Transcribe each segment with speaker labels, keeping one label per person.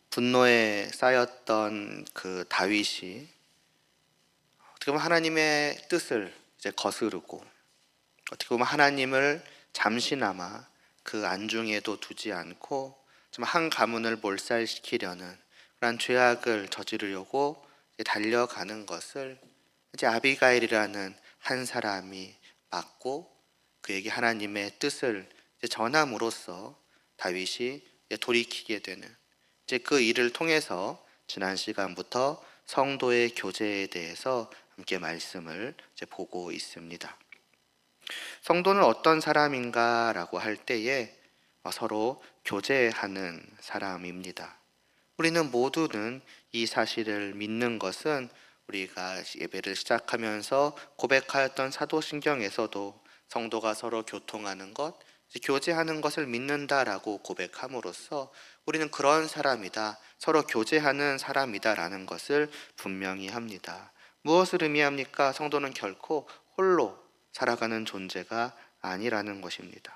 Speaker 1: 분노에 쌓였던 그 다윗이 어떻게 보면 하나님의 뜻을 이제 거스르고, 어떻게 보면 하나님을 잠시나마 그 안중에도 두지 않고 좀 한 가문을 몰살시키려는 그런 죄악을 저지르려고 이제 달려가는 것을 이제 아비가일이라는 한 사람이 막고, 그에게 하나님의 뜻을 이제 전함으로써 다윗이 이제 돌이키게 되는, 이제 그 일을 통해서 지난 시간부터 성도의 교제에 대해서 함께 말씀을 이제 보고 있습니다. 성도는 어떤 사람인가라고 할 때에 서로 교제하는 사람입니다. 우리는 모두는 이 사실을 믿는 것은 우리가 예배를 시작하면서 고백하였던 사도신경에서도 성도가 서로 교통하는 것, 교제하는 것을 믿는다라고 고백함으로써 우리는 그런 사람이다, 서로 교제하는 사람이다라는 것을 분명히 합니다. 무엇을 의미합니까? 성도는 결코 홀로 살아가는 존재가 아니라는 것입니다.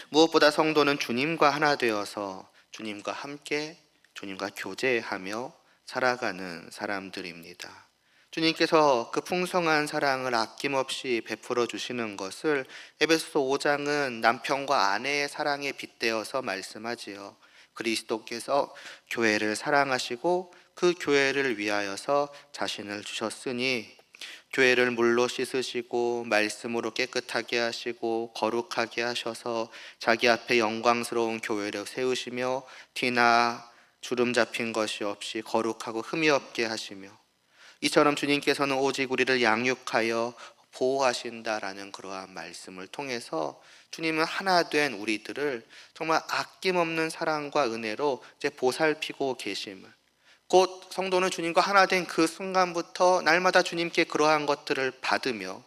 Speaker 1: 무엇보다 성도는 주님과 하나 되어서 주님과 함께, 주님과 교제하며 살아가는 사람들입니다. 주님께서 그 풍성한 사랑을 아낌없이 베풀어 주시는 것을 에베소서 5장은 남편과 아내의 사랑에 빗대어서 말씀하지요. 그리스도께서 교회를 사랑하시고 그 교회를 위하여서 자신을 주셨으니, 교회를 물로 씻으시고 말씀으로 깨끗하게 하시고 거룩하게 하셔서 자기 앞에 영광스러운 교회를 세우시며 티나 주름 잡힌 것이 없이 거룩하고 흠이 없게 하시며, 이처럼 주님께서는 오직 우리를 양육하여 보호하신다라는 그러한 말씀을 통해서 주님은 하나 된 우리들을 정말 아낌없는 사랑과 은혜로 이제 보살피고 계심을, 곧 성도는 주님과 하나 된 그 순간부터 날마다 주님께 그러한 것들을 받으며,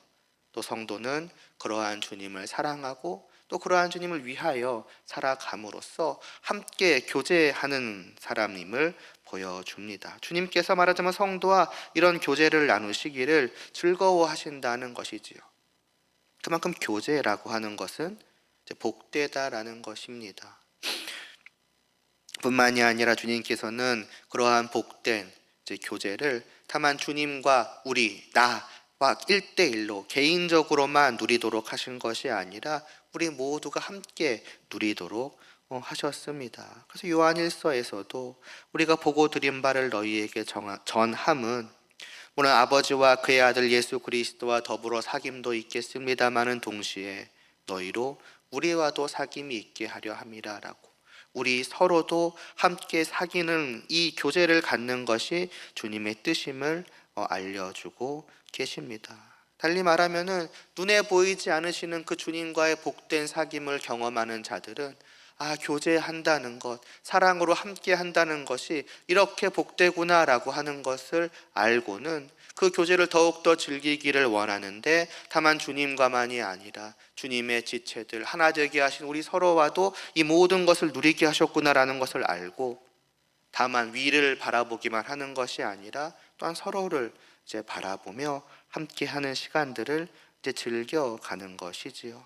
Speaker 1: 또 성도는 그러한 주님을 사랑하고 또 그러한 주님을 위하여 살아감으로써 함께 교제하는 사람임을 보여줍니다. 주님께서 말하자면 성도와 이런 교제를 나누시기를 즐거워하신다는 것이지요. 그만큼 교제라고 하는 것은 복되다라는 것입니다. 뿐만이 아니라 주님께서는 그러한 복된 교제를 다만 주님과 나와 1대1로 개인적으로만 누리도록 하신 것이 아니라 우리 모두가 함께 누리도록 하셨습니다. 그래서 요한일서에서도 우리가 보고 드린 바를 너희에게 전함은, 물론 아버지와 그의 아들 예수 그리스도와 더불어 사귐도 있겠습니다마는 동시에 너희로 우리와도 사귐이 있게 하려 함이라라고, 우리 서로도 함께 사귀는 이 교제를 갖는 것이 주님의 뜻임을 알려주고 계십니다. 달리 말하면은 눈에 보이지 않으시는 그 주님과의 복된 사귐을 경험하는 자들은 교제한다는 것, 사랑으로 함께 한다는 것이 이렇게 복되구나라고 하는 것을 알고는 그 교제를 더욱더 즐기기를 원하는데, 다만 주님과만이 아니라 주님의 지체들 하나 되게 하신 우리 서로와도 이 모든 것을 누리게 하셨구나라는 것을 알고, 다만 위를 바라보기만 하는 것이 아니라 또한 서로를 이제 바라보며 함께하는 시간들을 이제 즐겨가는 것이지요.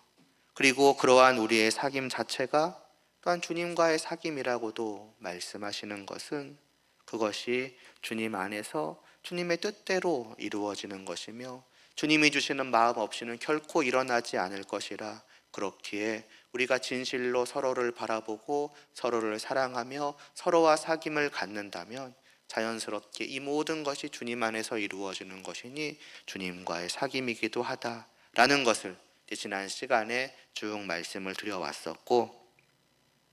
Speaker 1: 그리고 그러한 우리의 사귐 자체가 또한 주님과의 사귐이라고도 말씀하시는 것은, 그것이 주님 안에서 주님의 뜻대로 이루어지는 것이며 주님이 주시는 마음 없이는 결코 일어나지 않을 것이라, 그렇기에 우리가 진실로 서로를 바라보고 서로를 사랑하며 서로와 사귐을 갖는다면 자연스럽게 이 모든 것이 주님 안에서 이루어지는 것이니 주님과의 사귐이기도 하다라는 것을 지난 시간에 쭉 말씀을 드려왔었고,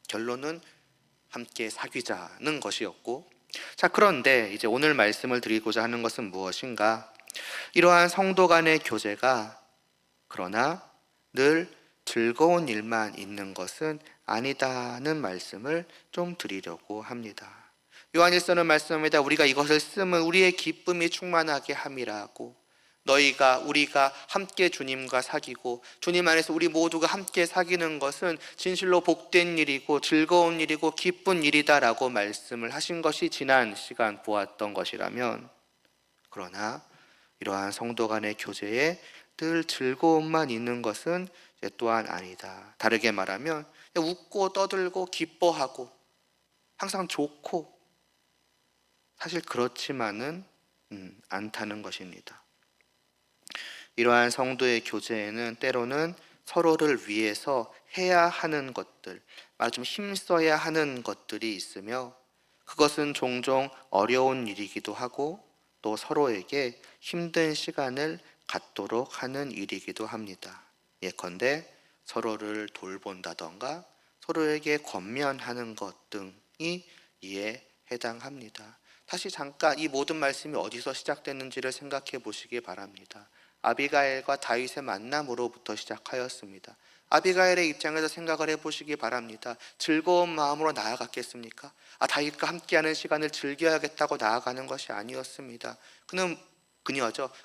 Speaker 1: 결론은 함께 사귀자는 것이었고, 자, 그런데 이제 오늘 말씀을 드리고자 하는 것은 무엇인가? 이러한 성도 간의 교제가 그러나 늘 즐거운 일만 있는 것은 아니다는 말씀을 좀 드리려고 합니다. 요한일서는 말씀합니다. 우리가 이것을 쓰면 우리의 기쁨이 충만하게 함이라고. 우리가 함께 주님과 사귀고 주님 안에서 우리 모두가 함께 사귀는 것은 진실로 복된 일이고 즐거운 일이고 기쁜 일이다라고 말씀을 하신 것이 지난 시간 보았던 것이라면, 그러나 이러한 성도 간의 교제에 늘 즐거움만 있는 것은 또한 아니다. 다르게 말하면 웃고 떠들고 기뻐하고 항상 좋고 사실 그렇지만은 않다는 것입니다. 이러한 성도의 교제에는 때로는 서로를 위해서 해야 하는 것들, 말하자면 힘써야 하는 것들이 있으며 그것은 종종 어려운 일이기도 하고 또 서로에게 힘든 시간을 갖도록 하는 일이기도 합니다. 예컨대 서로를 돌본다던가 서로에게 권면하는 것 등이 이에 해당합니다. 다시 잠깐 이 모든 말씀이 어디서 시작됐는지를 생각해 보시기 바랍니다. 아비가일과 다윗의 만남으로부터 시작하였습니다. 아비가일의 입장에서 생각을 해보시기 바랍니다. 즐거운 마음으로 나아갔겠습니까? 다윗과 함께하는 시간을 즐겨야겠다고 나아가는 것이 아니었습니다.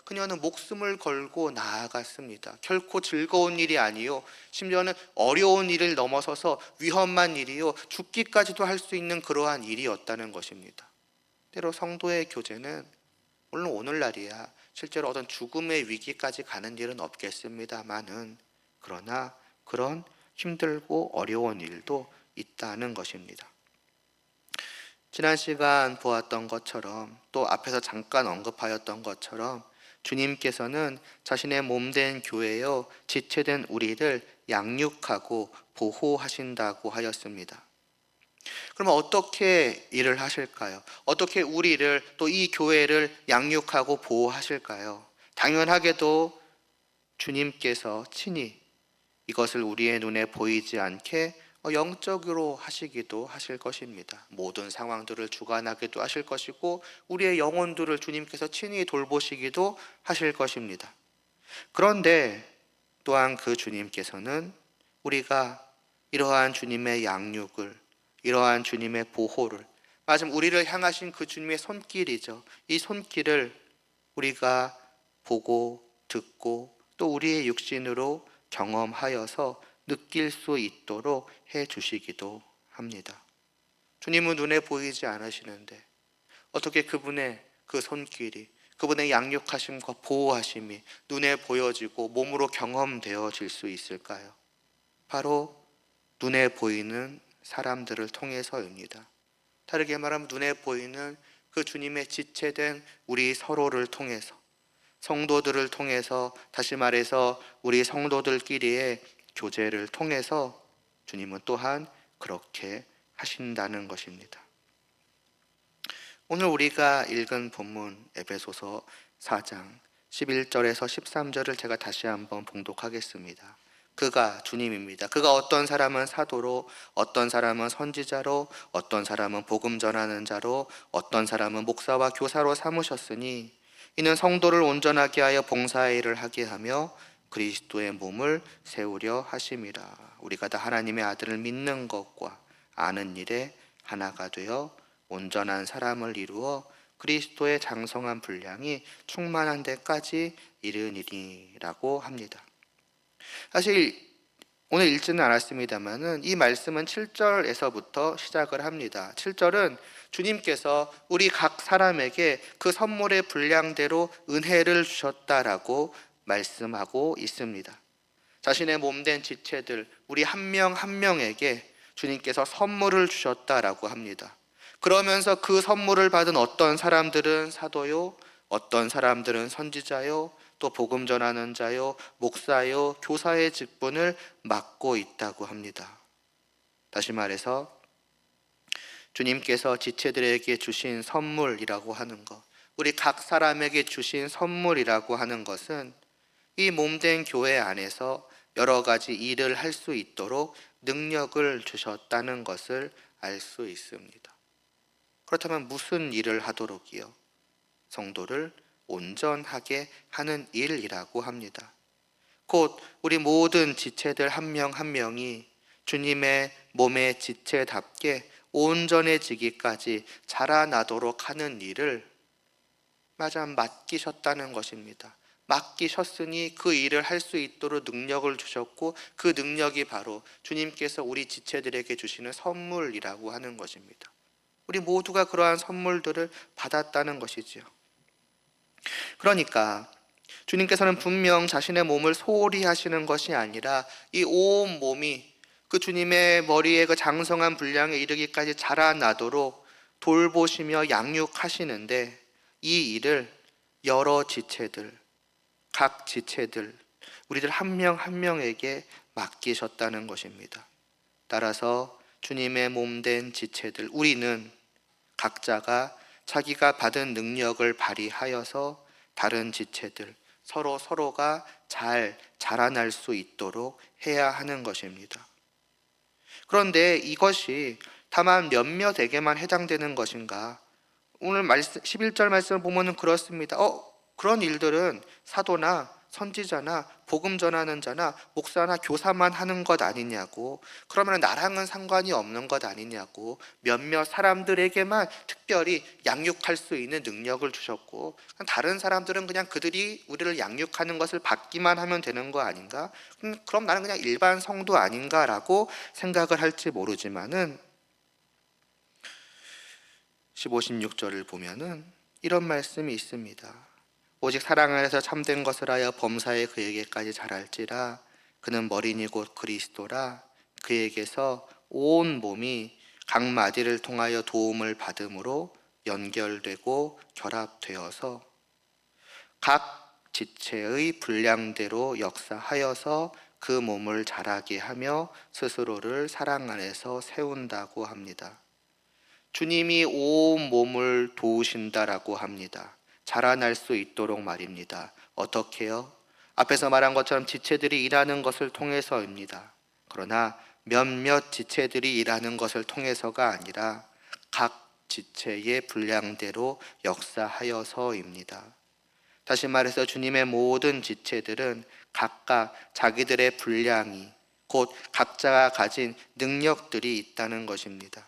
Speaker 1: 그녀는 목숨을 걸고 나아갔습니다. 결코 즐거운 일이 아니요, 심지어는 어려운 일을 넘어서서 위험한 일이요, 죽기까지도 할 수 있는 그러한 일이었다는 것입니다. 때로 성도의 교제는 물론 오늘날이야 실제로 어떤 죽음의 위기까지 가는 일은 없겠습니다만은, 그러나 그런 힘들고 어려운 일도 있다는 것입니다. 지난 시간 보았던 것처럼 또 앞에서 잠깐 언급하였던 것처럼 주님께서는 자신의 몸된 교회여 지체된 우리를 양육하고 보호하신다고 하였습니다. 그러면 어떻게 일을 하실까요? 어떻게 우리를 또 이 교회를 양육하고 보호하실까요? 당연하게도 주님께서 친히 이것을 우리의 눈에 보이지 않게 영적으로 하시기도 하실 것입니다. 모든 상황들을 주관하기도 하실 것이고 우리의 영혼들을 주님께서 친히 돌보시기도 하실 것입니다. 그런데 또한 그 주님께서는 우리가 이러한 주님의 양육을, 이러한 주님의 보호를, 마침 우리를 향하신 그 주님의 손길이죠. 이 손길을 우리가 보고 듣고 또 우리의 육신으로 경험하여서 느낄 수 있도록 해 주시기도 합니다. 주님은 눈에 보이지 않으시는데 어떻게 그분의 그 손길이, 그분의 양육하심과 보호하심이 눈에 보여지고 몸으로 경험되어질 수 있을까요? 바로 눈에 보이는 사람들을 통해서입니다. 다르게 말하면 눈에 보이는 그 주님의 지체된 우리 서로를 통해서, 성도들을 통해서, 다시 말해서 우리 성도들끼리의 교제를 통해서 주님은 또한 그렇게 하신다는 것입니다. 오늘 우리가 읽은 본문 에베소서 4장 11절에서 13절을 제가 다시 한번 봉독하겠습니다. 그가 주님입니다. 그가 어떤 사람은 사도로, 어떤 사람은 선지자로, 어떤 사람은 복음 전하는 자로, 어떤 사람은 목사와 교사로 삼으셨으니 이는 성도를 온전하게 하여 봉사의 일을 하게 하며 그리스도의 몸을 세우려 하심이라. 우리가 다 하나님의 아들을 믿는 것과 아는 일에 하나가 되어 온전한 사람을 이루어 그리스도의 장성한 분량이 충만한 데까지 이르니라고 합니다. 사실 오늘 읽지는 않았습니다만은 이 말씀은 7절에서부터 시작을 합니다. 7절은 주님께서 우리 각 사람에게 그 선물의 분량대로 은혜를 주셨다라고 말씀하고 있습니다. 자신의 몸된 지체들, 우리 한 명 한 명에게 주님께서 선물을 주셨다라고 합니다. 그러면서 그 선물을 받은 어떤 사람들은 사도요, 어떤 사람들은 선지자요, 또 복음 전하는 자요, 목사요, 교사의 직분을 맡고 있다고 합니다. 다시 말해서 주님께서 지체들에게 주신 선물이라고 하는 것, 우리 각 사람에게 주신 선물이라고 하는 것은 이 몸된 교회 안에서 여러 가지 일을 할 수 있도록 능력을 주셨다는 것을 알 수 있습니다. 그렇다면 무슨 일을 하도록이요? 성도를 온전하게 하는 일이라고 합니다. 곧 우리 모든 지체들 한 명 한 명이 주님의 몸의 지체답게 온전해지기까지 자라나도록 하는 일을 맡기셨다는 것입니다. 맡기셨으니 그 일을 할 수 있도록 능력을 주셨고 그 능력이 바로 주님께서 우리 지체들에게 주시는 선물이라고 하는 것입니다. 우리 모두가 그러한 선물들을 받았다는 것이지요. 그러니까 주님께서는 분명 자신의 몸을 소홀히 하시는 것이 아니라 이 온 몸이 그 주님의 머리에 그 장성한 분량에 이르기까지 자라나도록 돌보시며 양육하시는데, 이 일을 여러 지체들, 각 지체들, 우리들 한 명 한 명에게 맡기셨다는 것입니다. 따라서 주님의 몸된 지체들, 우리는 각자가 자기가 받은 능력을 발휘하여서 다른 지체들, 서로가 잘 자라날 수 있도록 해야 하는 것입니다. 그런데 이것이 다만 몇몇에게만 해당되는 것인가? 오늘 11절 말씀을 보면 그렇습니다. 그런 일들은 사도나 선지자나 복음 전하는 자나 목사나 교사만 하는 것 아니냐고, 그러면 나랑은 상관이 없는 것 아니냐고, 몇몇 사람들에게만 특별히 양육할 수 있는 능력을 주셨고 다른 사람들은 그냥 그들이 우리를 양육하는 것을 받기만 하면 되는 거 아닌가? 그럼 나는 그냥 일반 성도 아닌가라고 생각을 할지 모르지만은 15, 16절을 보면은 이런 말씀이 있습니다. 오직 사랑 안에서 참된 것을 하여 범사에 그에게까지 자랄지라. 그는 머리니 곧 그리스도라. 그에게서 온 몸이 각 마디를 통하여 도움을 받음으로 연결되고 결합되어서 각 지체의 분량대로 역사하여서 그 몸을 자라게 하며 스스로를 사랑 안에서 세운다고 합니다. 주님이 온 몸을 도우신다라고 합니다. 자라날 수 있도록 말입니다. 어떻게요? 앞에서 말한 것처럼 지체들이 일하는 것을 통해서입니다. 그러나 몇몇 지체들이 일하는 것을 통해서가 아니라 각 지체의 분량대로 역사하여서입니다. 다시 말해서 주님의 모든 지체들은 각각 자기들의 분량이, 곧 각자가 가진 능력들이 있다는 것입니다.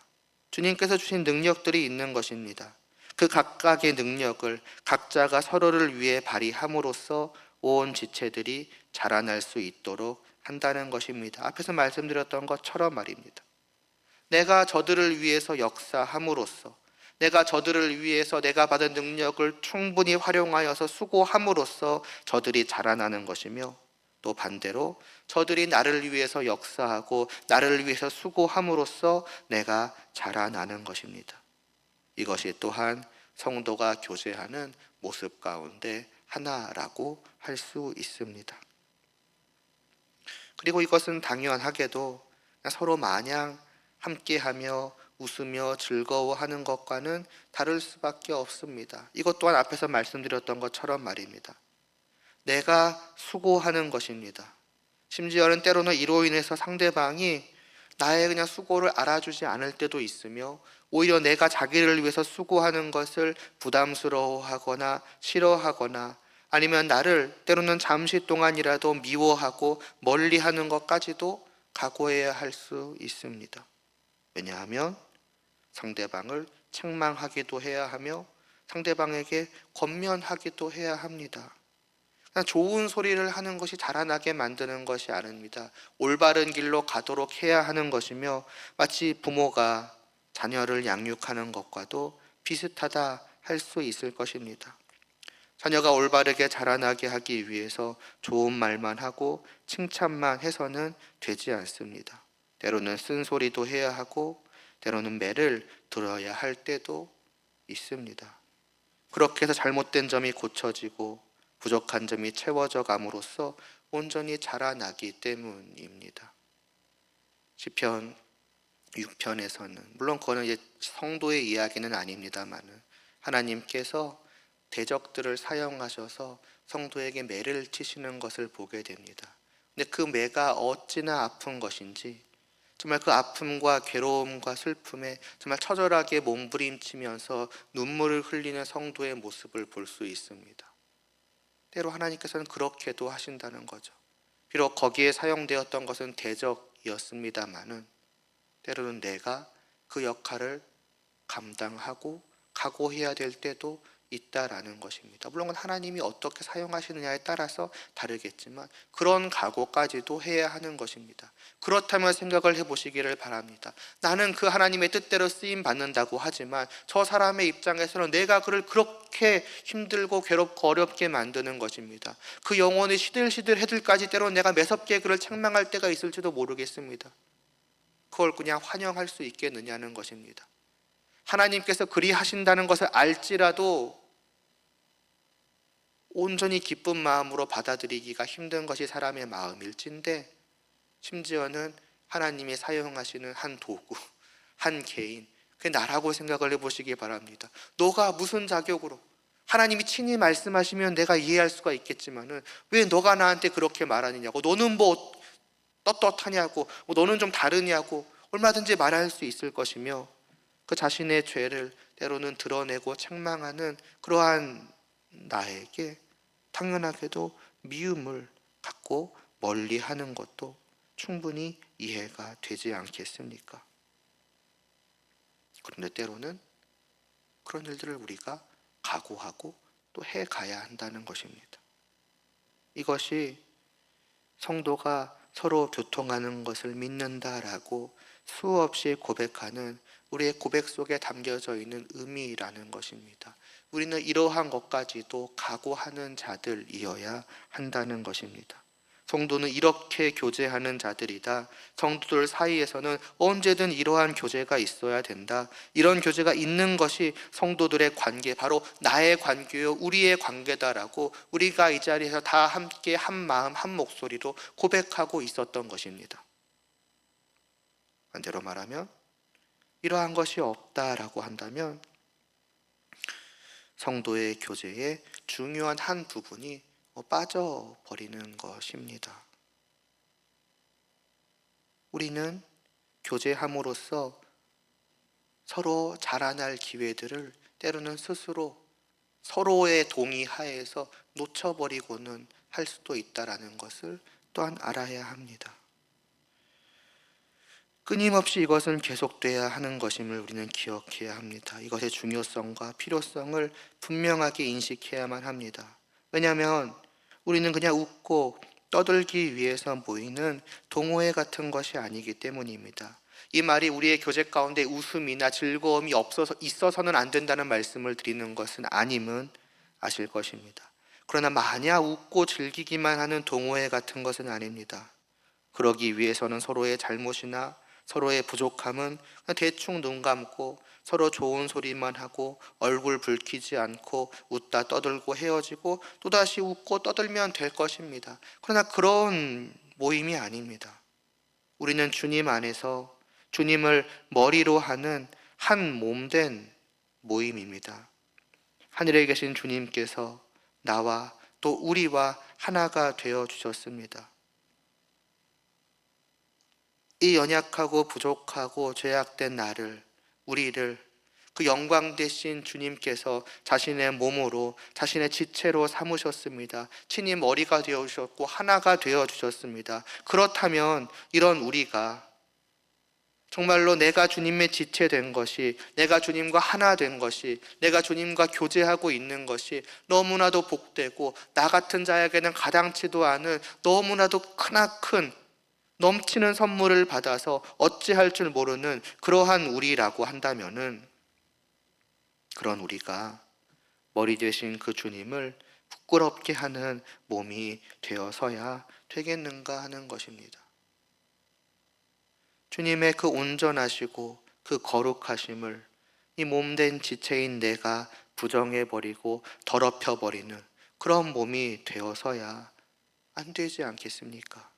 Speaker 1: 주님께서 주신 능력들이 있는 것입니다. 그 각각의 능력을 각자가 서로를 위해 발휘함으로써 온 지체들이 자라날 수 있도록 한다는 것입니다. 앞에서 말씀드렸던 것처럼 말입니다. 내가 저들을 위해서 역사함으로써, 내가 저들을 위해서 내가 받은 능력을 충분히 활용하여서 수고함으로써 저들이 자라나는 것이며, 또 반대로 저들이 나를 위해서 역사하고 나를 위해서 수고함으로써 내가 자라나는 것입니다. 이것이 또한 성도가 교제하는 모습 가운데 하나라고 할 수 있습니다. 그리고 이것은 당연하게도 서로 마냥 함께하며 웃으며 즐거워하는 것과는 다를 수밖에 없습니다. 이것 또한 앞에서 말씀드렸던 것처럼 말입니다. 내가 수고하는 것입니다. 심지어는 때로는 이로 인해서 상대방이 나의 그냥 수고를 알아주지 않을 때도 있으며, 오히려 내가 자기를 위해서 수고하는 것을 부담스러워하거나 싫어하거나, 아니면 나를 때로는 잠시 동안이라도 미워하고 멀리하는 것까지도 각오해야 할 수 있습니다. 왜냐하면 상대방을 책망하기도 해야 하며 상대방에게 권면하기도 해야 합니다. 좋은 소리를 하는 것이 자라나게 만드는 것이 아닙니다. 올바른 길로 가도록 해야 하는 것이며, 마치 부모가 자녀를 양육하는 것과도 비슷하다 할 수 있을 것입니다. 자녀가 올바르게 자라나게 하기 위해서 좋은 말만 하고 칭찬만 해서는 되지 않습니다. 때로는 쓴소리도 해야 하고 때로는 매를 들어야 할 때도 있습니다. 그렇게 해서 잘못된 점이 고쳐지고 부족한 점이 채워져 감으로써 온전히 자라나기 때문입니다. 시편 6편에서는, 물론 그거는 이제 성도의 이야기는 아닙니다만은, 하나님께서 대적들을 사용하셔서 성도에게 매를 치시는 것을 보게 됩니다. 근데 그 매가 어찌나 아픈 것인지, 정말 그 아픔과 괴로움과 슬픔에 정말 처절하게 몸부림치면서 눈물을 흘리는 성도의 모습을 볼 수 있습니다. 때로 하나님께서는 그렇게도 하신다는 거죠. 비록 거기에 사용되었던 것은 대적이었습니다마는 때로는 내가 그 역할을 감당하고 각오해야 될 때도 있다라는 것입니다. 물론 하나님이 어떻게 사용하시느냐에 따라서 다르겠지만 그런 각오까지도 해야 하는 것입니다. 그렇다면 생각을 해보시기를 바랍니다. 나는 그 하나님의 뜻대로 쓰임 받는다고 하지만 저 사람의 입장에서는 내가 그를 그렇게 힘들고 괴롭고 어렵게 만드는 것입니다. 그 영혼이 시들시들해질까지 때로는 내가 매섭게 그를 책망할 때가 있을지도 모르겠습니다. 그걸 그냥 환영할 수 있겠느냐는 것입니다. 하나님께서 그리 하신다는 것을 알지라도 온전히 기쁜 마음으로 받아들이기가 힘든 것이 사람의 마음일진데, 심지어는 하나님이 사용하시는 한 도구, 한 개인, 그게 나라고 생각을 해보시기 바랍니다. 너가 무슨 자격으로, 하나님이 친히 말씀하시면 내가 이해할 수가 있겠지만은 왜 너가 나한테 그렇게 말하느냐고, 너는 뭐 떳떳하냐고, 뭐 너는 좀 다르냐고 얼마든지 말할 수 있을 것이며, 그 자신의 죄를 때로는 드러내고 책망하는 그러한 나에게 당연하게도 미움을 갖고 멀리하는 것도 충분히 이해가 되지 않겠습니까? 그런데 때로는 그런 일들을 우리가 각오하고 또 해가야 한다는 것입니다. 이것이 성도가 서로 교통하는 것을 믿는다라고 수없이 고백하는 우리의 고백 속에 담겨져 있는 의미라는 것입니다. 우리는 이러한 것까지도 각오하는 자들이어야 한다는 것입니다. 성도는 이렇게 교제하는 자들이다. 성도들 사이에서는 언제든 이러한 교제가 있어야 된다. 이런 교제가 있는 것이 성도들의 관계, 바로 나의 관계요, 우리의 관계다라고 우리가 이 자리에서 다 함께 한 마음 한 목소리로 고백하고 있었던 것입니다. 반대로 말하면 이러한 것이 없다라고 한다면 성도의 교제의 중요한 한 부분이 빠져버리는 것입니다. 우리는 교제함으로써 서로 자라날 기회들을 때로는 스스로 서로의 동의하에서 놓쳐버리고는 할 수도 있다라는 것을 또한 알아야 합니다. 끊임없이 이것은 계속돼야 하는 것임을 우리는 기억해야 합니다. 이것의 중요성과 필요성을 분명하게 인식해야만 합니다. 왜냐하면 우리는 그냥 웃고 떠들기 위해서 모이는 동호회 같은 것이 아니기 때문입니다. 이 말이 우리의 교제 가운데 웃음이나 즐거움이 있어서는 안 된다는 말씀을 드리는 것은 아님은 아실 것입니다. 그러나 마냥 웃고 즐기기만 하는 동호회 같은 것은 아닙니다. 그러기 위해서는 서로의 잘못이나 서로의 부족함은 대충 눈 감고 서로 좋은 소리만 하고 얼굴 붉히지 않고 웃다 떠들고 헤어지고 또다시 웃고 떠들면 될 것입니다. 그러나 그런 모임이 아닙니다. 우리는 주님 안에서 주님을 머리로 하는 한 몸된 모임입니다. 하늘에 계신 주님께서 나와 또 우리와 하나가 되어 주셨습니다. 이 연약하고 부족하고 죄악된 나를, 우리를 그 영광 되신 주님께서 자신의 몸으로, 자신의 지체로 삼으셨습니다. 친히 머리가 되어 주셨고 하나가 되어 주셨습니다. 그렇다면 이런 우리가 정말로 내가 주님의 지체된 것이, 내가 주님과 하나 된 것이, 내가 주님과 교제하고 있는 것이 너무나도 복되고 나 같은 자에게는 가당치도 않은 너무나도 크나큰 넘치는 선물을 받아서 어찌할 줄 모르는 그러한 우리라고 한다면은, 그런 우리가 머리 되신 그 주님을 부끄럽게 하는 몸이 되어서야 되겠는가 하는 것입니다. 주님의 그 온전하시고 그 거룩하심을 이 몸된 지체인 내가 부정해버리고 더럽혀버리는 그런 몸이 되어서야 안 되지 않겠습니까?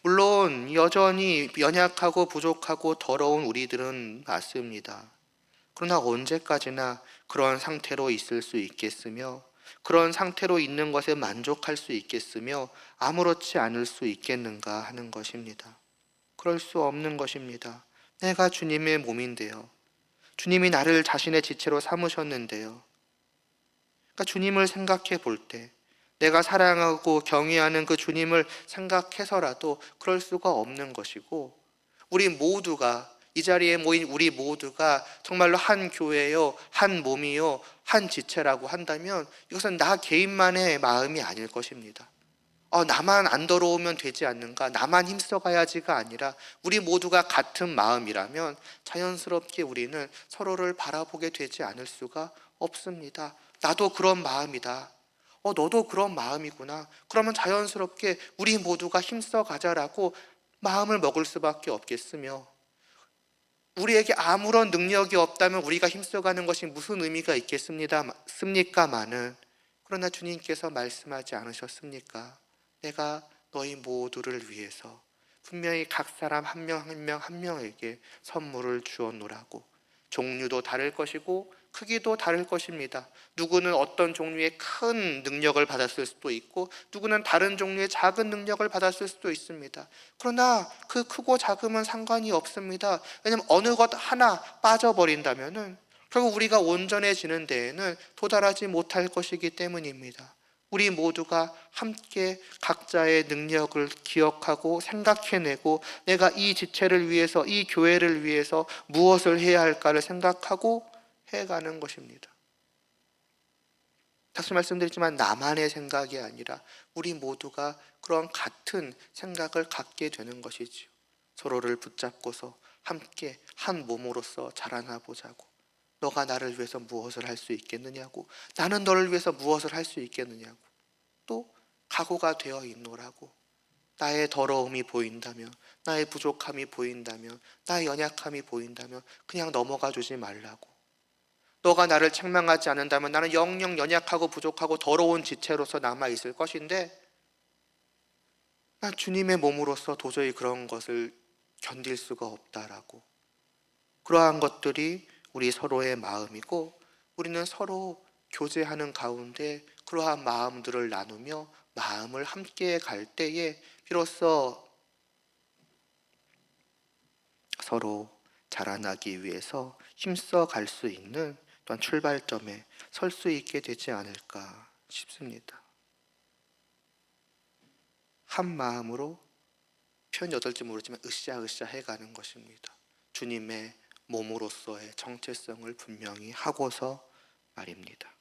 Speaker 1: 물론 여전히 연약하고 부족하고 더러운 우리들은 맞습니다. 그러나 언제까지나 그런 상태로 있을 수 있겠으며, 그런 상태로 있는 것에 만족할 수 있겠으며 아무렇지 않을 수 있겠는가 하는 것입니다. 그럴 수 없는 것입니다. 내가 주님의 몸인데요. 주님이 나를 자신의 지체로 삼으셨는데요. 그러니까 주님을 생각해 볼 때, 내가 사랑하고 경외하는 그 주님을 생각해서라도 그럴 수가 없는 것이고, 우리 모두가, 이 자리에 모인 우리 모두가 정말로 한 교회요, 한 몸이요, 한 지체라고 한다면 이것은 나 개인만의 마음이 아닐 것입니다. 나만 안 더러우면 되지 않는가, 나만 힘써가야지가 아니라 우리 모두가 같은 마음이라면 자연스럽게 우리는 서로를 바라보게 되지 않을 수가 없습니다. 나도 그런 마음이다. 너도 그런 마음이구나. 그러면 자연스럽게 우리 모두가 힘써 가자라고 마음을 먹을 수밖에 없겠으며, 우리에게 아무런 능력이 없다면 우리가 힘써가는 것이 무슨 의미가 있겠습니까마는, 그러나 주님께서 말씀하지 않으셨습니까? 내가 너희 모두를 위해서 분명히 각 사람 한 명 한 명 한 명에게 선물을 주었노라고. 종류도 다를 것이고 크기도 다를 것입니다. 누구는 어떤 종류의 큰 능력을 받았을 수도 있고 누구는 다른 종류의 작은 능력을 받았을 수도 있습니다. 그러나 그 크고 작음은 상관이 없습니다. 왜냐하면 어느 것 하나 빠져버린다면은 결국 우리가 온전해지는 데에는 도달하지 못할 것이기 때문입니다. 우리 모두가 함께 각자의 능력을 기억하고 생각해내고 내가 이 지체를 위해서, 이 교회를 위해서 무엇을 해야 할까를 생각하고 해가는 것입니다. 다시 말씀드리지만 나만의 생각이 아니라 우리 모두가 그런 같은 생각을 갖게 되는 것이지요. 서로를 붙잡고서 함께 한 몸으로서 자라나 보자고. 너가 나를 위해서 무엇을 할 수 있겠느냐고, 나는 너를 위해서 무엇을 할 수 있겠느냐고, 또 각오가 되어 있노라고. 나의 더러움이 보인다면, 나의 부족함이 보인다면, 나의 연약함이 보인다면 그냥 넘어가 주지 말라고. 너가 나를 책망하지 않는다면 나는 영영 연약하고 부족하고 더러운 지체로서 남아있을 것인데, 난 주님의 몸으로서 도저히 그런 것을 견딜 수가 없다라고. 그러한 것들이 우리 서로의 마음이고, 우리는 서로 교제하는 가운데 그러한 마음들을 나누며 마음을 함께 갈 때에 비로소 서로 자라나기 위해서 힘써 갈 수 있는 또한 출발점에 설 수 있게 되지 않을까 싶습니다. 한 마음으로, 표현이 어떨지 모르지만 으쌰으쌰 해가는 것입니다. 주님의 몸으로서의 정체성을 분명히 하고서 말입니다.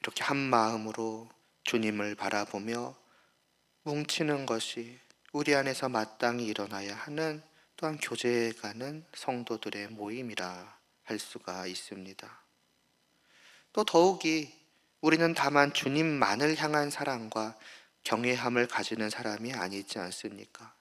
Speaker 1: 이렇게 한 마음으로 주님을 바라보며 뭉치는 것이 우리 안에서 마땅히 일어나야 하는 또한 교제해가는 성도들의 모임이라 할 수가 있습니다. 또 더욱이 우리는 다만 주님만을 향한 사랑과 경외함을 가지는 사람이 아니지 않습니까?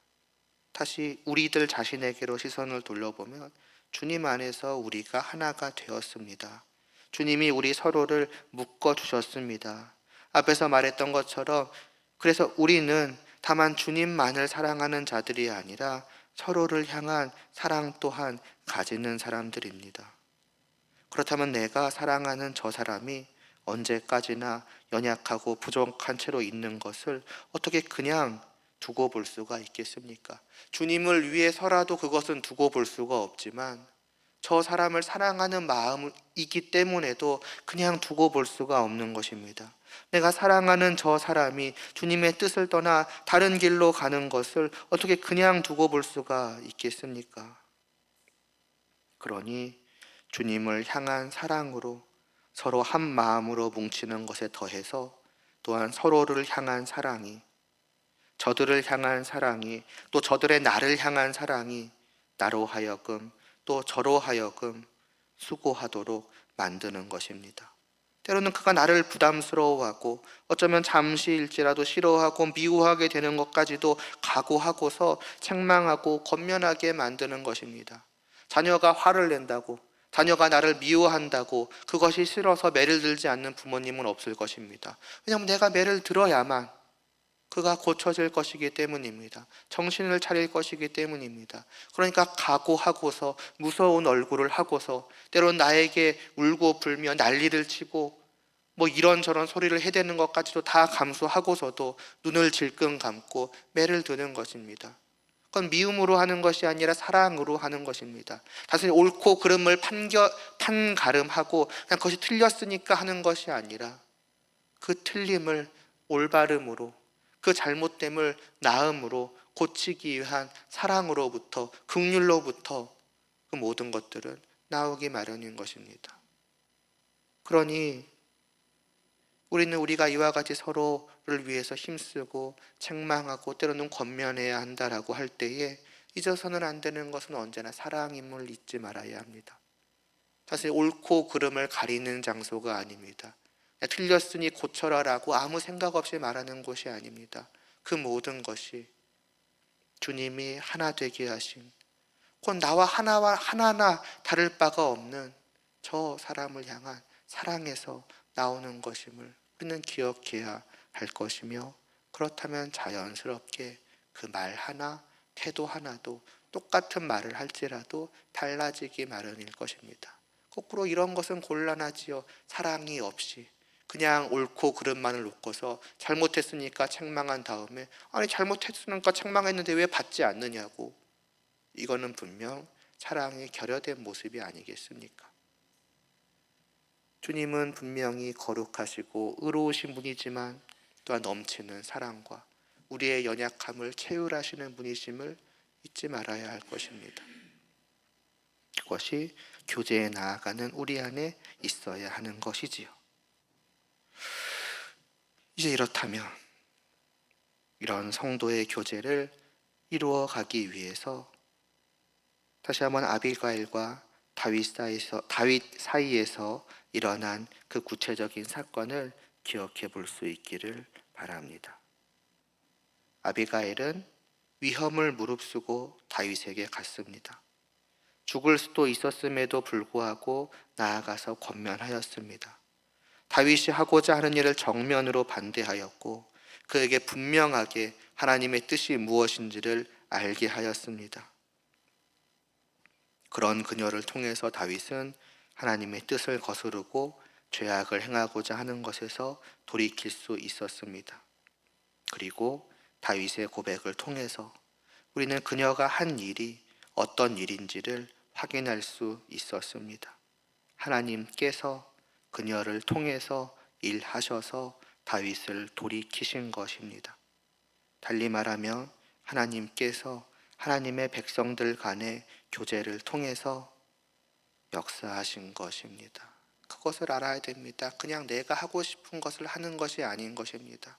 Speaker 1: 다시 우리들 자신에게로 시선을 돌려보면 주님 안에서 우리가 하나가 되었습니다. 주님이 우리 서로를 묶어주셨습니다. 앞에서 말했던 것처럼 그래서 우리는 다만 주님만을 사랑하는 자들이 아니라 서로를 향한 사랑 또한 가지는 사람들입니다. 그렇다면 내가 사랑하는 저 사람이 언제까지나 연약하고 부족한 채로 있는 것을 어떻게 그냥 두고 볼 수가 있겠습니까? 주님을 위해서라도 그것은 두고 볼 수가 없지만 저 사람을 사랑하는 마음이기 때문에도 그냥 두고 볼 수가 없는 것입니다. 내가 사랑하는 저 사람이 주님의 뜻을 떠나 다른 길로 가는 것을 어떻게 그냥 두고 볼 수가 있겠습니까? 그러니 주님을 향한 사랑으로 서로 한 마음으로 뭉치는 것에 더해서 또한 서로를 향한 사랑이, 저들을 향한 사랑이, 또 저들의 나를 향한 사랑이 나로 하여금 또 저로 하여금 수고하도록 만드는 것입니다. 때로는 그가 나를 부담스러워하고 어쩌면 잠시일지라도 싫어하고 미워하게 되는 것까지도 각오하고서 책망하고 권면하게 만드는 것입니다. 자녀가 화를 낸다고, 자녀가 나를 미워한다고 그것이 싫어서 매를 들지 않는 부모님은 없을 것입니다. 왜냐하면 내가 매를 들어야만 그가 고쳐질 것이기 때문입니다. 정신을 차릴 것이기 때문입니다. 그러니까 각오하고서 무서운 얼굴을 하고서 때론 나에게 울고 불며 난리를 치고 뭐 이런저런 소리를 해대는 것까지도 다 감수하고서도 눈을 질끈 감고 매를 드는 것입니다. 그건 미움으로 하는 것이 아니라 사랑으로 하는 것입니다. 단순히 옳고 그름을 판가름하고 그냥 그것이 틀렸으니까 하는 것이 아니라 그 틀림을 올바름으로, 그 잘못됨을 나음으로 고치기 위한 사랑으로부터, 긍휼로부터 그 모든 것들은 나오기 마련인 것입니다. 그러니 우리는 우리가 이와 같이 서로를 위해서 힘쓰고 책망하고 때로는 권면해야 한다라고 할 때에 잊어서는 안 되는 것은 언제나 사랑임을 잊지 말아야 합니다. 사실 옳고 그름을 가리는 장소가 아닙니다. 틀렸으니 고쳐라라고 아무 생각 없이 말하는 곳이 아닙니다. 그 모든 것이 주님이 하나 되게 하신, 곧 나와 하나나 다를 바가 없는 저 사람을 향한 사랑에서 나오는 것임을 우리는 기억해야 할 것이며, 그렇다면 자연스럽게 그 말 하나, 태도 하나도 똑같은 말을 할지라도 달라지기 마련일 것입니다. 거꾸로 이런 것은 곤란하지요. 사랑이 없이 그냥 옳고 그름만을 놓고서 잘못했으니까 책망한 다음에, 아니 잘못했으니까 책망했는데 왜 받지 않느냐고, 이거는 분명 사랑이 결여된 모습이 아니겠습니까? 주님은 분명히 거룩하시고 의로우신 분이지만 또한 넘치는 사랑과 우리의 연약함을 채울하시는 분이심을 잊지 말아야 할 것입니다. 그것이 교제에 나아가는 우리 안에 있어야 하는 것이지요. 이제 이렇다면 이런 성도의 교제를 이루어 가기 위해서 다시 한번 아비가일과 다윗 사이에서 일어난 그 구체적인 사건을 기억해 볼 수 있기를 바랍니다. 아비가일은 위험을 무릅쓰고 다윗에게 갔습니다. 죽을 수도 있었음에도 불구하고 나아가서 권면하였습니다. 다윗이 하고자 하는 일을 정면으로 반대하였고 그에게 분명하게 하나님의 뜻이 무엇인지를 알게 하였습니다. 그런 그녀를 통해서 다윗은 하나님의 뜻을 거스르고 죄악을 행하고자 하는 것에서 돌이킬 수 있었습니다. 그리고 다윗의 고백을 통해서 우리는 그녀가 한 일이 어떤 일인지를 확인할 수 있었습니다. 하나님께서 그녀를 통해서 일하셔서 다윗을 돌이키신 것입니다. 달리 말하면 하나님께서 하나님의 백성들 간의 교제를 통해서 역사하신 것입니다. 그것을 알아야 됩니다. 그냥 내가 하고 싶은 것을 하는 것이 아닌 것입니다.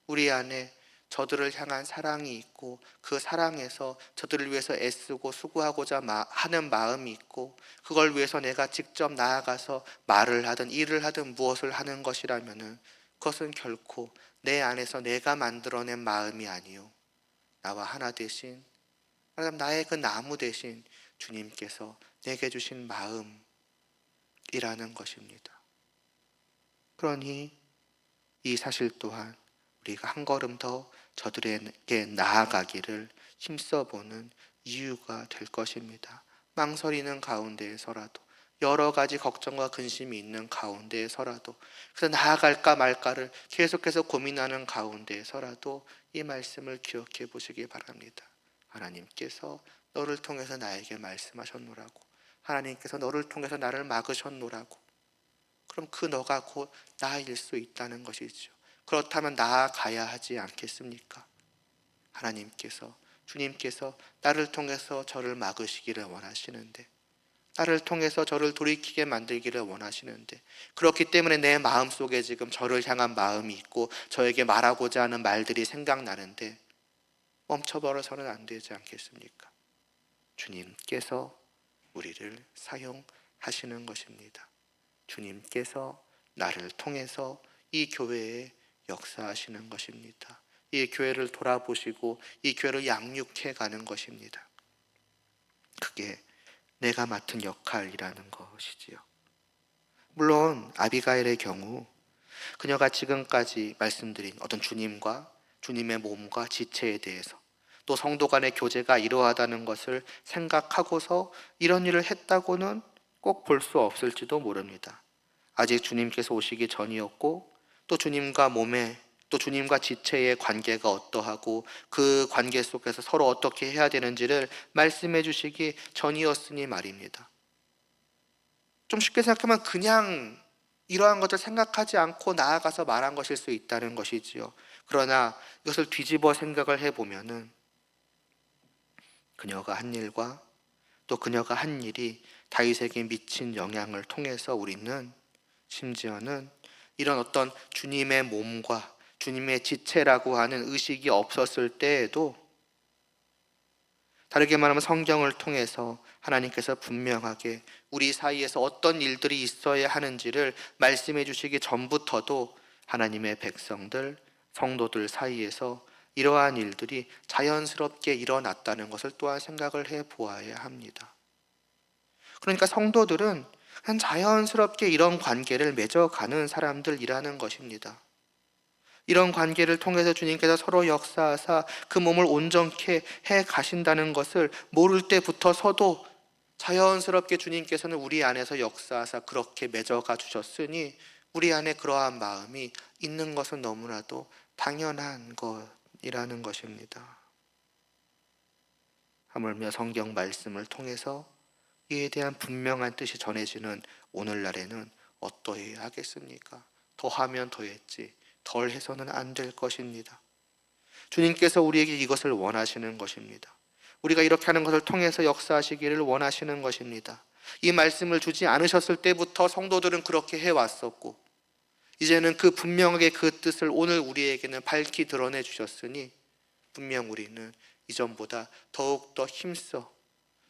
Speaker 1: 우리 안에 저들을 향한 사랑이 있고 그 사랑에서 저들을 위해서 애쓰고 수고하고자 하는 마음이 있고, 그걸 위해서 내가 직접 나아가서 말을 하든 일을 하든 무엇을 하는 것이라면은 그것은 결코 내 안에서 내가 만들어낸 마음이 아니요, 나와 하나 되신, 나의 그 나무 대신 주님께서 내게 주신 마음이라는 것입니다. 그러니 이 사실 또한 우리가 한 걸음 더 저들에게 나아가기를 힘써보는 이유가 될 것입니다. 망설이는 가운데에서라도, 여러 가지 걱정과 근심이 있는 가운데에서라도, 그래서 나아갈까 말까를 계속해서 고민하는 가운데에서라도 이 말씀을 기억해 보시기 바랍니다. 하나님께서 너를 통해서 나에게 말씀하셨노라고, 하나님께서 너를 통해서 나를 막으셨노라고. 그럼 그 너가 곧 나일 수 있다는 것이죠. 그렇다면 나아가야 하지 않겠습니까? 하나님께서, 주님께서 나를 통해서 저를 막으시기를 원하시는데, 나를 통해서 저를 돌이키게 만들기를 원하시는데, 그렇기 때문에 내 마음속에 지금 저를 향한 마음이 있고 저에게 말하고자 하는 말들이 생각나는데 멈춰버려서는 안 되지 않겠습니까? 주님께서 우리를 사용하시는 것입니다. 주님께서 나를 통해서 이 교회에 역사하시는 것입니다. 이 교회를 돌아보시고 이 교회를 양육해 가는 것입니다. 그게 내가 맡은 역할이라는 것이지요. 물론 아비가일의 경우 그녀가 지금까지 말씀드린 어떤 주님과 주님의 몸과 지체에 대해서, 또 성도 간의 교제가 이러하다는 것을 생각하고서 이런 일을 했다고는 꼭 볼 수 없을지도 모릅니다. 아직 주님께서 오시기 전이었고, 또 주님과 몸의, 또 주님과 지체의 관계가 어떠하고 그 관계 속에서 서로 어떻게 해야 되는지를 말씀해 주시기 전이었으니 말입니다. 좀 쉽게 생각하면 그냥 이러한 것을 생각하지 않고 나아가서 말한 것일 수 있다는 것이지요. 그러나 이것을 뒤집어 생각을 해보면은 그녀가 한 일과 또 그녀가 한 일이 다윗에게 미친 영향을 통해서 우리는 심지어는 이런 어떤 주님의 몸과 주님의 지체라고 하는 의식이 없었을 때에도, 다르게 말하면 성경을 통해서 하나님께서 분명하게 우리 사이에서 어떤 일들이 있어야 하는지를 말씀해 주시기 전부터도 하나님의 백성들, 성도들 사이에서 이러한 일들이 자연스럽게 일어났다는 것을 또한 생각을 해 보아야 합니다. 그러니까 성도들은 그냥 자연스럽게 이런 관계를 맺어가는 사람들이라는 것입니다. 이런 관계를 통해서 주님께서 서로 역사하사 그 몸을 온전케 해 가신다는 것을 모를 때부터서도 자연스럽게 주님께서는 우리 안에서 역사하사 그렇게 맺어가 주셨으니 우리 안에 그러한 마음이 있는 것은 너무나도 당연한 것이라는 것입니다. 하물며 성경 말씀을 통해서 이에 대한 분명한 뜻이 전해지는 오늘날에는 어떠해야 하겠습니까? 더하면 더했지 덜 해서는 안 될 것입니다. 주님께서 우리에게 이것을 원하시는 것입니다. 우리가 이렇게 하는 것을 통해서 역사하시기를 원하시는 것입니다. 이 말씀을 주지 않으셨을 때부터 성도들은 그렇게 해왔었고 이제는 그 분명하게 그 뜻을 오늘 우리에게는 밝히 드러내 주셨으니 분명 우리는 이전보다 더욱더 힘써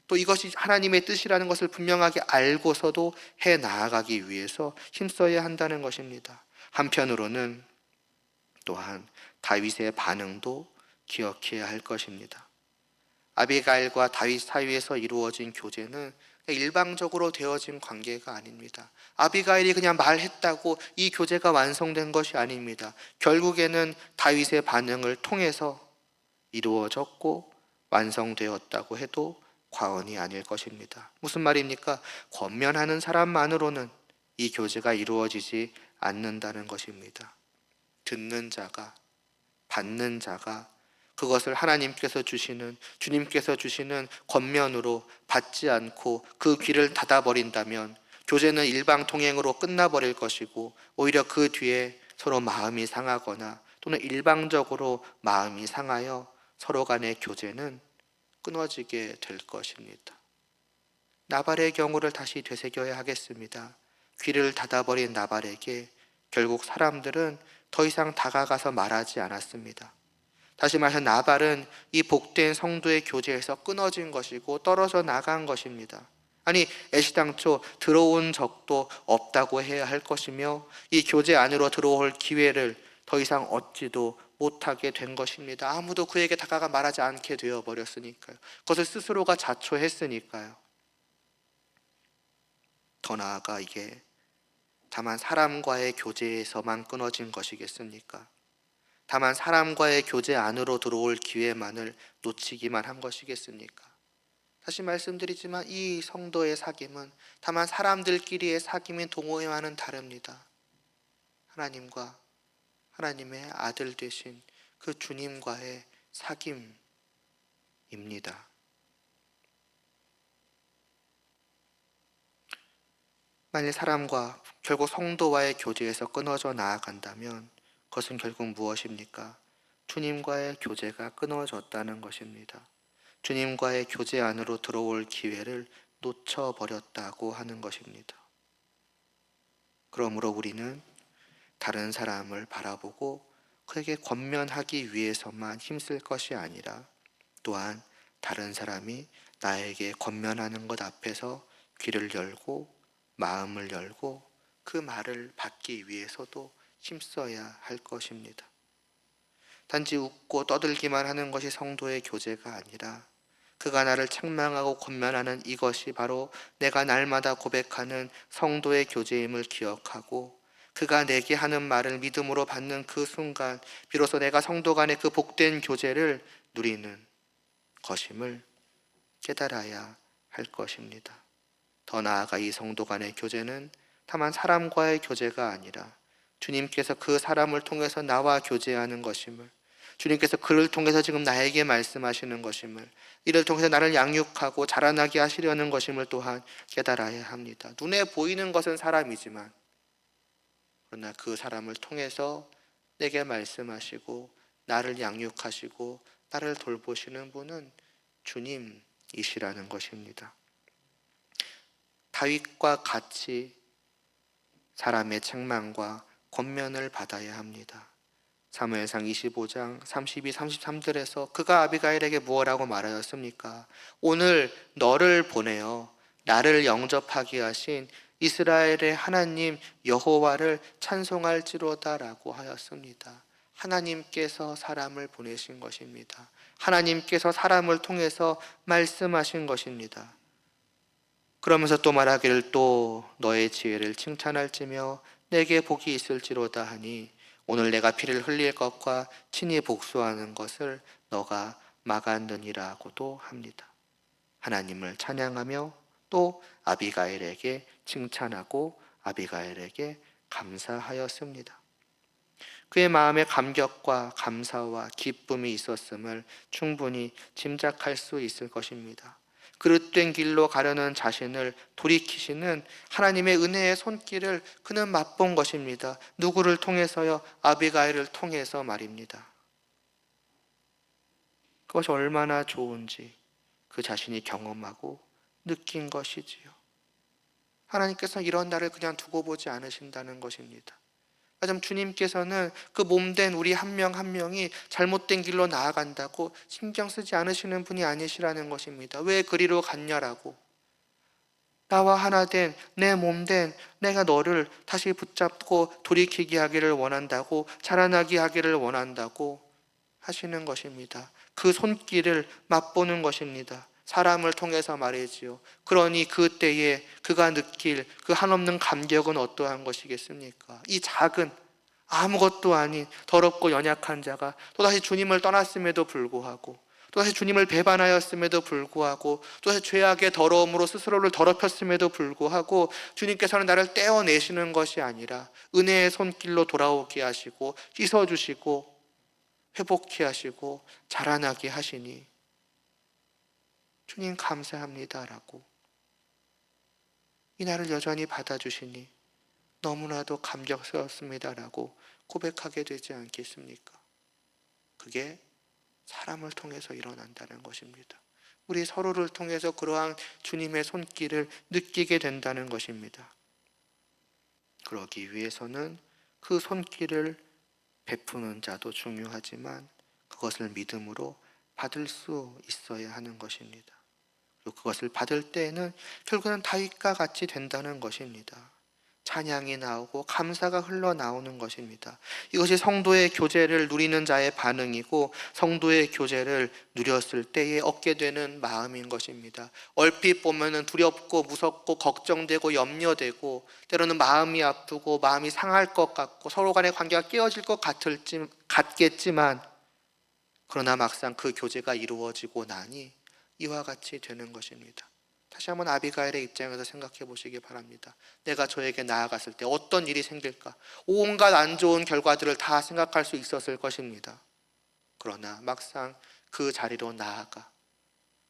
Speaker 1: 또 이것이 하나님의 뜻이라는 것을 분명하게 알고서도 해 나아가기 위해서 힘써야 한다는 것입니다. 한편으로는 또한 다윗의 반응도 기억해야 할 것입니다. 아비가일과 다윗 사이에서 이루어진 교제는 일방적으로 되어진 관계가 아닙니다. 아비가일이 그냥 말했다고 이 교제가 완성된 것이 아닙니다. 결국에는 다윗의 반응을 통해서 이루어졌고 완성되었다고 해도 과언이 아닐 것입니다. 무슨 말입니까? 권면하는 사람만으로는 이 교제가 이루어지지 않는다는 것입니다. 듣는 자가, 받는 자가 그것을 하나님께서 주시는, 주님께서 주시는 권면으로 받지 않고 그 귀를 닫아버린다면 교제는 일방통행으로 끝나버릴 것이고 오히려 그 뒤에 서로 마음이 상하거나 또는 일방적으로 마음이 상하여 서로 간의 교제는 끊어지게 될 것입니다. 나발의 경우를 다시 되새겨야 하겠습니다. 귀를 닫아버린 나발에게 결국 사람들은 더 이상 다가가서 말하지 않았습니다. 다시 말해서 나발은 이 복된 성도의 교제에서 끊어진 것이고 떨어져 나간 것입니다. 아니 애시당초 들어온 적도 없다고 해야 할 것이며 이 교제 안으로 들어올 기회를 더 이상 얻지도 못하게 된 것입니다. 아무도 그에게 다가가 말하지 않게 되어버렸으니까요. 그것을 스스로가 자초했으니까요. 더 나아가 이게 다만 사람과의 교제에서만 끊어진 것이겠습니까? 다만 사람과의 교제 안으로 들어올 기회만을 놓치기만 한 것이겠습니까? 다시 말씀드리지만 이 성도의 사귐은 다만 사람들끼리의 사귐인 동호회와는 다릅니다. 하나님과 하나님의 아들 되신 그 주님과의 사귐입니다. 만일 사람과 결국 성도와의 교제에서 끊어져 나아간다면 그것은 결국 무엇입니까? 주님과의 교제가 끊어졌다는 것입니다. 주님과의 교제 안으로 들어올 기회를 놓쳐버렸다고 하는 것입니다. 그러므로 우리는 다른 사람을 바라보고 그에게 권면하기 위해서만 힘쓸 것이 아니라 또한 다른 사람이 나에게 권면하는 것 앞에서 귀를 열고 마음을 열고 그 말을 받기 위해서도 힘써야 할 것입니다. 단지 웃고 떠들기만 하는 것이 성도의 교제가 아니라 그가 나를 책망하고 권면하는 이것이 바로 내가 날마다 고백하는 성도의 교제임을 기억하고 그가 내게 하는 말을 믿음으로 받는 그 순간 비로소 내가 성도 간의 그 복된 교제를 누리는 것임을 깨달아야 할 것입니다. 더 나아가 이 성도 간의 교제는 다만 사람과의 교제가 아니라 주님께서 그 사람을 통해서 나와 교제하는 것임을, 주님께서 그를 통해서 지금 나에게 말씀하시는 것임을, 이를 통해서 나를 양육하고 자라나게 하시려는 것임을 또한 깨달아야 합니다. 눈에 보이는 것은 사람이지만 그러나 그 사람을 통해서 내게 말씀하시고 나를 양육하시고 나를 돌보시는 분은 주님이시라는 것입니다. 다윗과 같이 사람의 책망과 권면을 받아야 합니다. 사무엘상 25장 32, 33절에서 그가 아비가일에게 무엇라고 말하였습니까? 오늘 너를 보내어 나를 영접하게 하신 이스라엘의 하나님 여호와를 찬송할지로다 라고 하였습니다. 하나님께서 사람을 보내신 것입니다. 하나님께서 사람을 통해서 말씀하신 것입니다. 그러면서 또 말하기를 또 너의 지혜를 칭찬할지며 내게 복이 있을지로다 하니 오늘 내가 피를 흘릴 것과 친히 복수하는 것을 너가 막았느니라고도 합니다. 하나님을 찬양하며 또 아비가일에게 칭찬하고 아비가일에게 감사하였습니다. 그의 마음에 감격과 감사와 기쁨이 있었음을 충분히 짐작할 수 있을 것입니다. 그릇된 길로 가려는 자신을 돌이키시는 하나님의 은혜의 손길을 그는 맛본 것입니다. 누구를 통해서요? 아비가일을 통해서 말입니다. 그것이 얼마나 좋은지 그 자신이 경험하고 느낀 것이지요. 하나님께서 이런 나를 그냥 두고 보지 않으신다는 것입니다. 하지만 주님께서는 그 몸된 우리 한 명 한 명이 잘못된 길로 나아간다고 신경 쓰지 않으시는 분이 아니시라는 것입니다. 왜 그리로 갔냐라고. 나와 하나 된 내 몸된 내가 너를 다시 붙잡고 돌이키게 하기를 원한다고, 자라나게 하기를 원한다고 하시는 것입니다. 그 손길을 맛보는 것입니다. 사람을 통해서 말이지요. 그러니 그때에 그가 느낄 그 한없는 감격은 어떠한 것이겠습니까? 이 작은 아무것도 아닌 더럽고 연약한 자가 또다시 주님을 떠났음에도 불구하고, 또다시 주님을 배반하였음에도 불구하고, 또다시 죄악의 더러움으로 스스로를 더럽혔음에도 불구하고 주님께서는 나를 떼어내시는 것이 아니라 은혜의 손길로 돌아오게 하시고 씻어주시고 회복케 하시고 자라나게 하시니 주님 감사합니다라고, 이 나를 여전히 받아주시니 너무나도 감격스럽습니다라고 고백하게 되지 않겠습니까? 그게 사람을 통해서 일어난다는 것입니다. 우리 서로를 통해서 그러한 주님의 손길을 느끼게 된다는 것입니다. 그러기 위해서는 그 손길을 베푸는 자도 중요하지만 그것을 믿음으로 받을 수 있어야 하는 것입니다. 그리고 그것을 받을 때에는 결국은 다윗과 같이 된다는 것입니다. 찬양이 나오고 감사가 흘러나오는 것입니다. 이것이 성도의 교제를 누리는 자의 반응이고 성도의 교제를 누렸을 때에 얻게 되는 마음인 것입니다. 얼핏 보면 두렵고 무섭고 걱정되고 염려되고 때로는 마음이 아프고 마음이 상할 것 같고 서로 간의 관계가 깨어질 것 같겠지만 그러나 막상 그 교제가 이루어지고 나니 이와 같이 되는 것입니다. 다시 한번 아비가일의 입장에서 생각해 보시기 바랍니다. 내가 저에게 나아갔을 때 어떤 일이 생길까? 온갖 안 좋은 결과들을 다 생각할 수 있었을 것입니다. 그러나 막상 그 자리로 나아가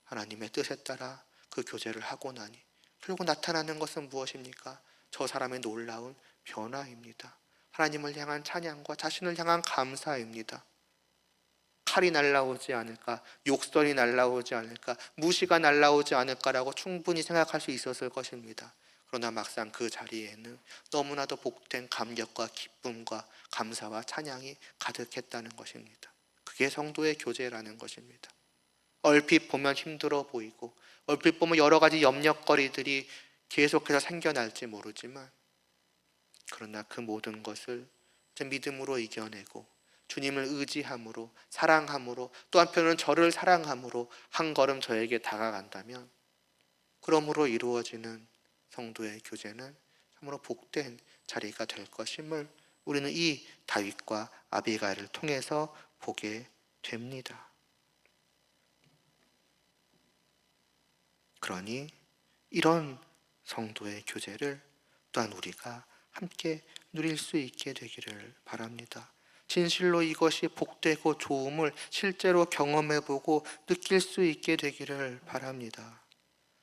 Speaker 1: 하나님의 뜻에 따라 그 교제를 하고 나니 결국 나타나는 것은 무엇입니까? 저 사람의 놀라운 변화입니다. 하나님을 향한 찬양과 자신을 향한 감사입니다. 칼이 날라오지 않을까, 욕설이 날라오지 않을까, 무시가 날라오지 않을까라고 충분히 생각할 수 있었을 것입니다. 그러나 막상 그 자리에는 너무나도 복된 감격과 기쁨과 감사와 찬양이 가득했다는 것입니다. 그게 성도의 교제라는 것입니다. 얼핏 보면 힘들어 보이고 얼핏 보면 여러 가지 염려거리들이 계속해서 생겨날지 모르지만 그러나 그 모든 것을 믿음으로 이겨내고 주님을 의지함으로 사랑함으로 또 한편으로는 저를 사랑함으로 한 걸음 저에게 다가간다면 그러므로 이루어지는 성도의 교제는 참으로 복된 자리가 될 것임을 우리는 이 다윗과 아비가일을 통해서 보게 됩니다. 그러니 이런 성도의 교제를 또한 우리가 함께 누릴 수 있게 되기를 바랍니다. 진실로 이것이 복되고 좋음을 실제로 경험해보고 느낄 수 있게 되기를 바랍니다.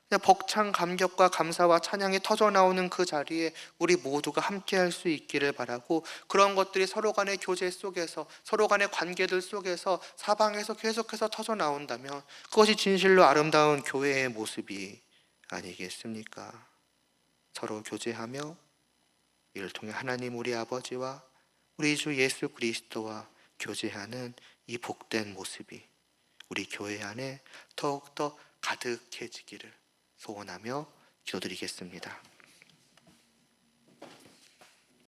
Speaker 1: 그냥 벅찬 감격과 감사와 찬양이 터져나오는 그 자리에 우리 모두가 함께 할 수 있기를 바라고, 그런 것들이 서로 간의 교제 속에서 서로 간의 관계들 속에서 사방에서 계속해서 터져나온다면 그것이 진실로 아름다운 교회의 모습이 아니겠습니까? 서로 교제하며 이를 통해 하나님 우리 아버지와 우리 주 예수 그리스도와 교제하는 이 복된 모습이 우리 교회 안에 더욱더 가득해지기를 소원하며 기도드리겠습니다.